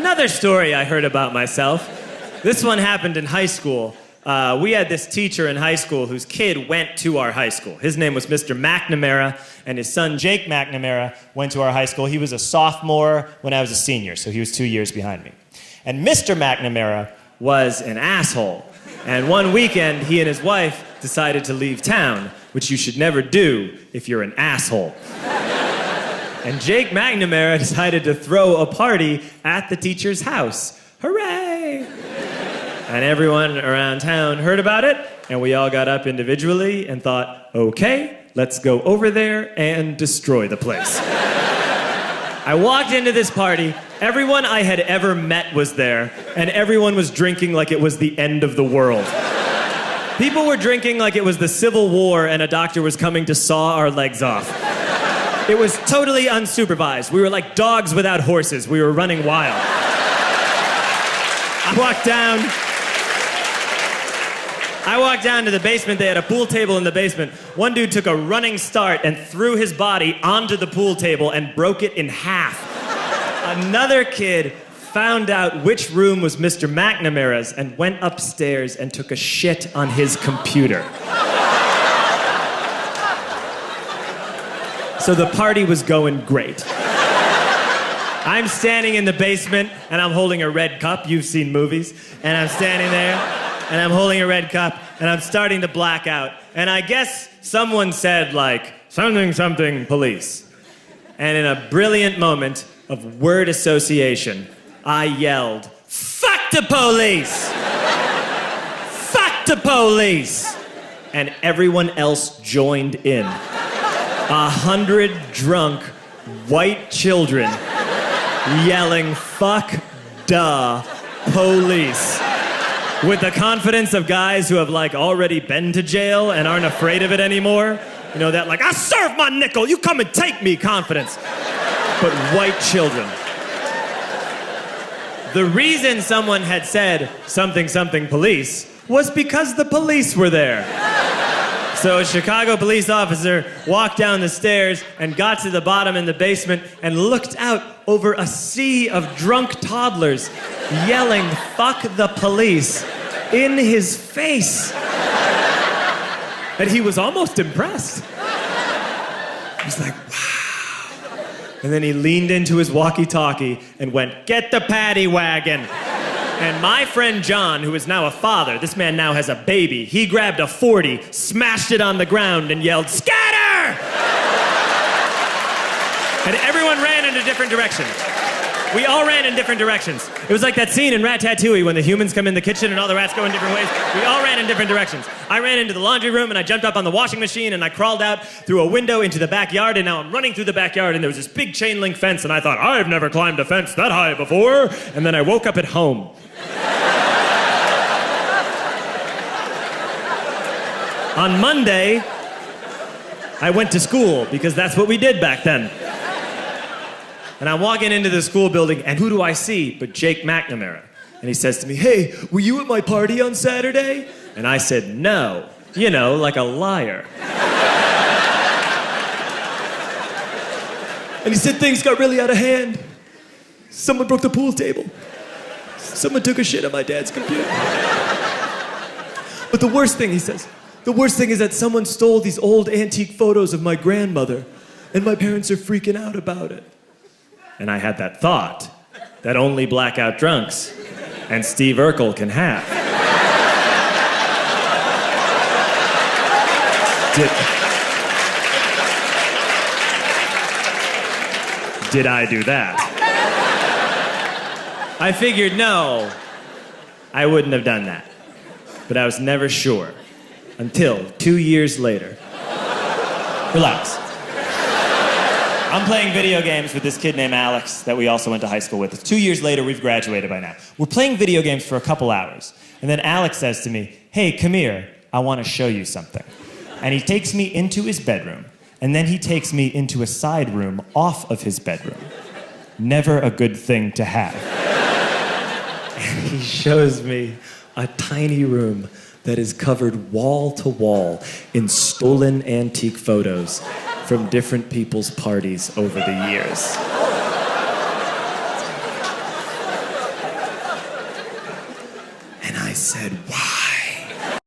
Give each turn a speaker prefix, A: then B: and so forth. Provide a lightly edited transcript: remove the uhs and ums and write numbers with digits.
A: Another story I heard about myself. This one happened in high school. We had this teacher in high school whose kid went to our high school. His name was Mr. McNamara, and his son, Jake McNamara, went to our high school. He was a sophomore when I was a senior, so he was 2 years behind me. And Mr. McNamara was an asshole. And one weekend, he and his wife decided to leave town, which you should never do if you're an asshole. And Jake McNamara decided to throw a party at the teacher's house. Hooray! And everyone around town heard about it, and we all got up individually and thought, okay, let's go over there and destroy the place. I walked into this party, everyone I had ever met was there, and everyone was drinking like it was the end of the world. People were drinking like it was the Civil War and a doctor was coming to saw our legs off. It was totally unsupervised. We were like dogs without horses. We were running wild. I walked down to the basement. They had a pool table in the basement. One dude took a running start and threw his body onto the pool table and broke it in half. Another kid found out which room was Mr. McNamara's and went upstairs and took a shit on his computer. So the party was going great. I'm standing in the basement and I'm holding a red cup. You've seen movies. And I'm standing there and I'm holding a red cup and I'm starting to black out. And I guess someone said like, something, something, police. And in a brilliant moment of word association, I yelled, fuck the police! Fuck the police! And everyone else joined in. 100 drunk white children yelling, fuck the police. With the confidence of guys who have like already been to jail and aren't afraid of it anymore. You know, that like, I serve my nickel, you come and take me confidence. But white children. The reason someone had said something, something, police was because the police were there. So a Chicago police officer walked down the stairs and got to the bottom in the basement and looked out over a sea of drunk toddlers yelling, fuck the police, in his face. And he was almost impressed. He was like, wow. And then he leaned into his walkie-talkie and went, get the paddy wagon. And my friend John, who is now a father, this man now has a baby, he grabbed a 40, smashed it on the ground, and yelled, scatter! And everyone ran in a different direction. We all ran in different directions. It was like that scene in Ratatouille when the humans come in the kitchen and all the rats go in different ways. We all ran in different directions. I ran into the laundry room and I jumped up on the washing machine and I crawled out through a window into the backyard, and now I'm running through the backyard and there was this big chain link fence and I thought, I've never climbed a fence that high before. And then I woke up at home. On Monday, I went to school because that's what we did back then. And I'm walking into the school building, and who do I see but Jake McNamara? And he says to me, hey, were you at my party on Saturday? And I said, no. You know, like a liar. And he said things got really out of hand. Someone broke the pool table. Someone took a shit on my dad's computer. But the worst thing, he says, the worst thing is that someone stole these old antique photos of my grandmother, and my parents are freaking out about it. And I had that thought that only blackout drunks and Steve Urkel can have. Did I do that? I figured, no, I wouldn't have done that. But I was never sure until 2 years later. Relax. I'm playing video games with this kid named Alex that we also went to high school with. 2 years later, we've graduated by now. We're playing video games for a couple hours. And then Alex says to me, hey, come here, I want to show you something. And he takes me into his bedroom, and then he takes me into a side room off of his bedroom. Never a good thing to have. And he shows me a tiny room that is covered wall to wall in stolen antique photos from different people's parties over the years. said, why?